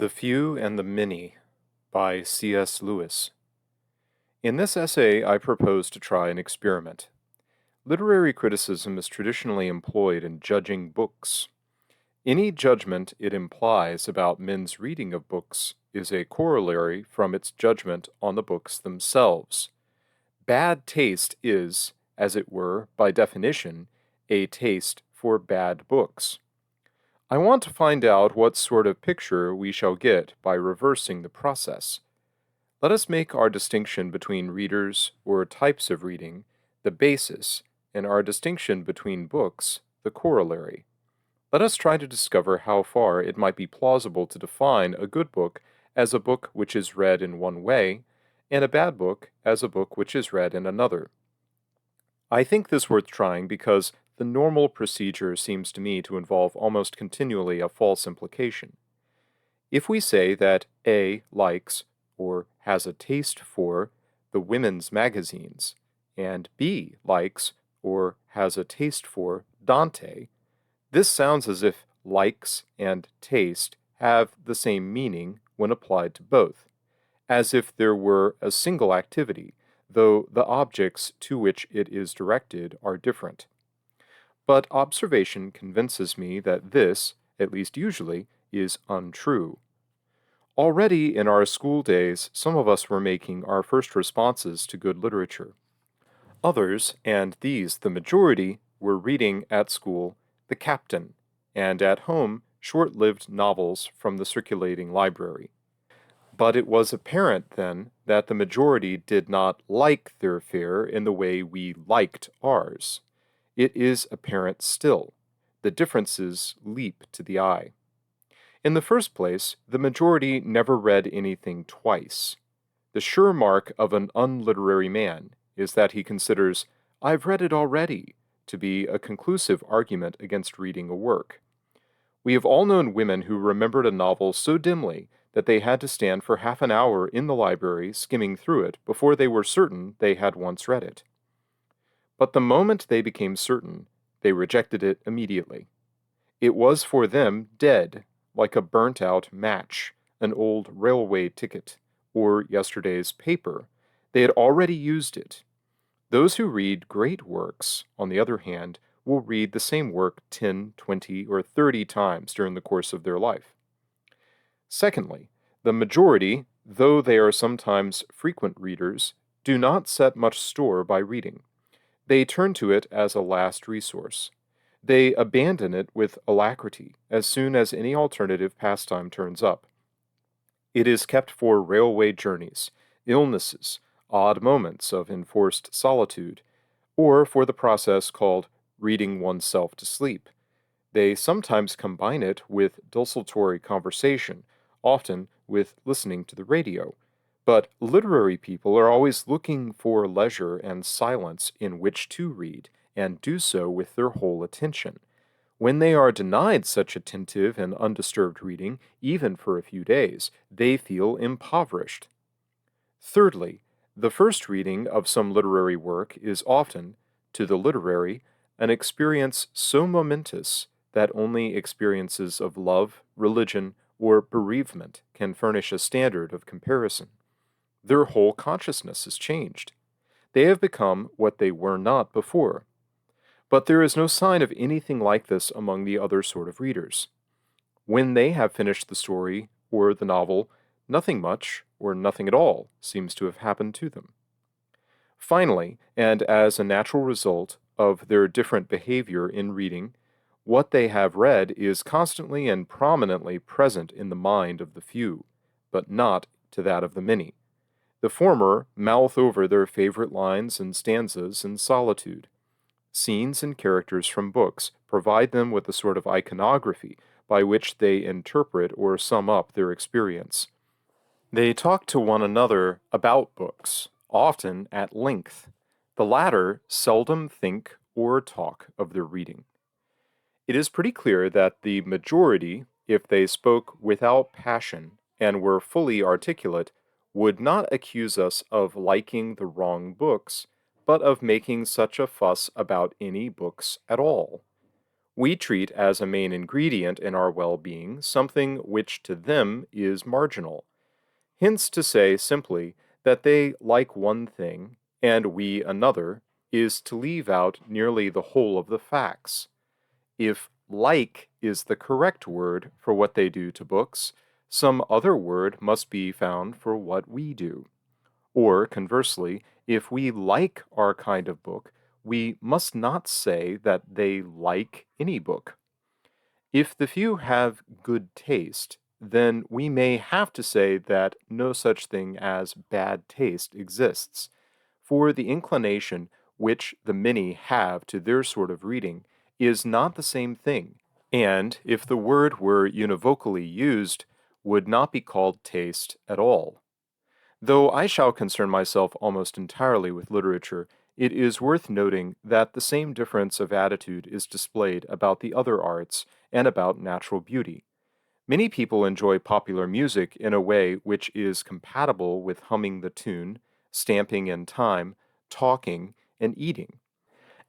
The Few and the Many by C.S. Lewis. In this essay, I propose to try an experiment. Literary criticism is traditionally employed in judging books. Any judgment it implies about men's reading of books is a corollary from its judgment on the books themselves. Bad taste is, as it were, by definition, a taste for bad books. I want to find out what sort of picture we shall get by reversing the process. Let us make our distinction between readers or types of reading the basis, and our distinction between books the corollary. Let us try to discover how far it might be plausible to define a good book as a book which is read in one way, and a bad book as a book which is read in another. I think this worth trying because the normal procedure seems to me to involve almost continually a false implication. If we say that A likes or has a taste for the women's magazines, and B likes or has a taste for Dante, this sounds as if likes and taste have the same meaning when applied to both, as if there were a single activity, though the objects to which it is directed are different. But observation convinces me that this, at least usually, is untrue. Already in our school days, some of us were making our first responses to good literature. Others, and these the majority, were reading at school The Captain, and at home short-lived novels from the circulating library. But it was apparent then that the majority did not like their fare in the way we liked ours. It is apparent still. The differences leap to the eye. In the first place, the majority never read anything twice. The sure mark of an unliterary man is that he considers, "I've read it already," to be a conclusive argument against reading a work. We have all known women who remembered a novel so dimly that they had to stand for half an hour in the library skimming through it before they were certain they had once read it. But the moment they became certain, they rejected it immediately. It was for them dead, like a burnt-out match, an old railway ticket, or yesterday's paper. They had already used it. Those who read great works, on the other hand, will read the same work 10, 20, or 30 times during the course of their life. Secondly, the majority, though they are sometimes frequent readers, do not set much store by reading. They turn to it as a last resource. They abandon it with alacrity as soon as any alternative pastime turns up. It is kept for railway journeys, illnesses, odd moments of enforced solitude, or for the process called reading oneself to sleep. They sometimes combine it with desultory conversation, often with listening to the radio. But literary people are always looking for leisure and silence in which to read, and do so with their whole attention. When they are denied such attentive and undisturbed reading, even for a few days, they feel impoverished. Thirdly, the first reading of some literary work is often, to the literary, an experience so momentous that only experiences of love, religion, or bereavement can furnish a standard of comparison. Their whole consciousness is changed. They have become what they were not before. But there is no sign of anything like this among the other sort of readers. When they have finished the story or the novel, nothing much or nothing at all seems to have happened to them. Finally, and as a natural result of their different behavior in reading, what they have read is constantly and prominently present in the mind of the few, but not to that of the many. The former mouth over their favorite lines and stanzas in solitude. Scenes and characters from books provide them with a sort of iconography by which they interpret or sum up their experience. They talk to one another about books, often at length. The latter seldom think or talk of their reading. It is pretty clear that the majority, if they spoke without passion and were fully articulate, would not accuse us of liking the wrong books, but of making such a fuss about any books at all. We treat as a main ingredient in our well being something which to them is marginal. Hence, to say simply that they like one thing and we another is to leave out nearly the whole of the facts. If like is the correct word for what they do to books, some other word must be found for what we do. Or conversely, if we like our kind of book, we must not say that they like any book. If the few have good taste, then we may have to say that no such thing as bad taste exists, for the inclination which the many have to their sort of reading is not the same thing, and if the word were univocally used, would not be called taste at all. Though I shall concern myself almost entirely with literature, it is worth noting that the same difference of attitude is displayed about the other arts and about natural beauty. Many people enjoy popular music in a way which is compatible with humming the tune, stamping in time, talking, and eating.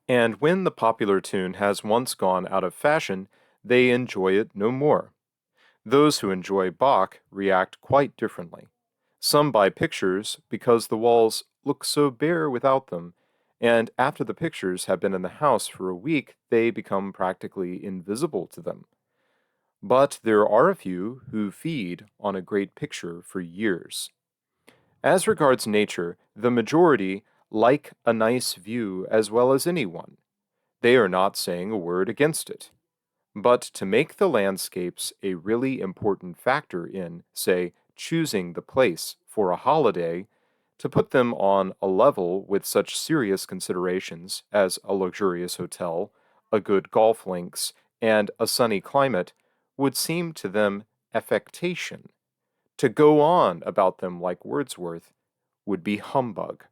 And when the popular tune has once gone out of fashion, they enjoy it no more. Those who enjoy Bach react quite differently. Some buy pictures because the walls look so bare without them, and after the pictures have been in the house for a week, they become practically invisible to them. But there are a few who feed on a great picture for years. As regards nature, the majority like a nice view as well as anyone. They are not saying a word against it. But to make the landscapes a really important factor in, say, choosing the place for a holiday, to put them on a level with such serious considerations as a luxurious hotel, a good golf links, and a sunny climate, would seem to them affectation. To go on about them like Wordsworth would be humbug.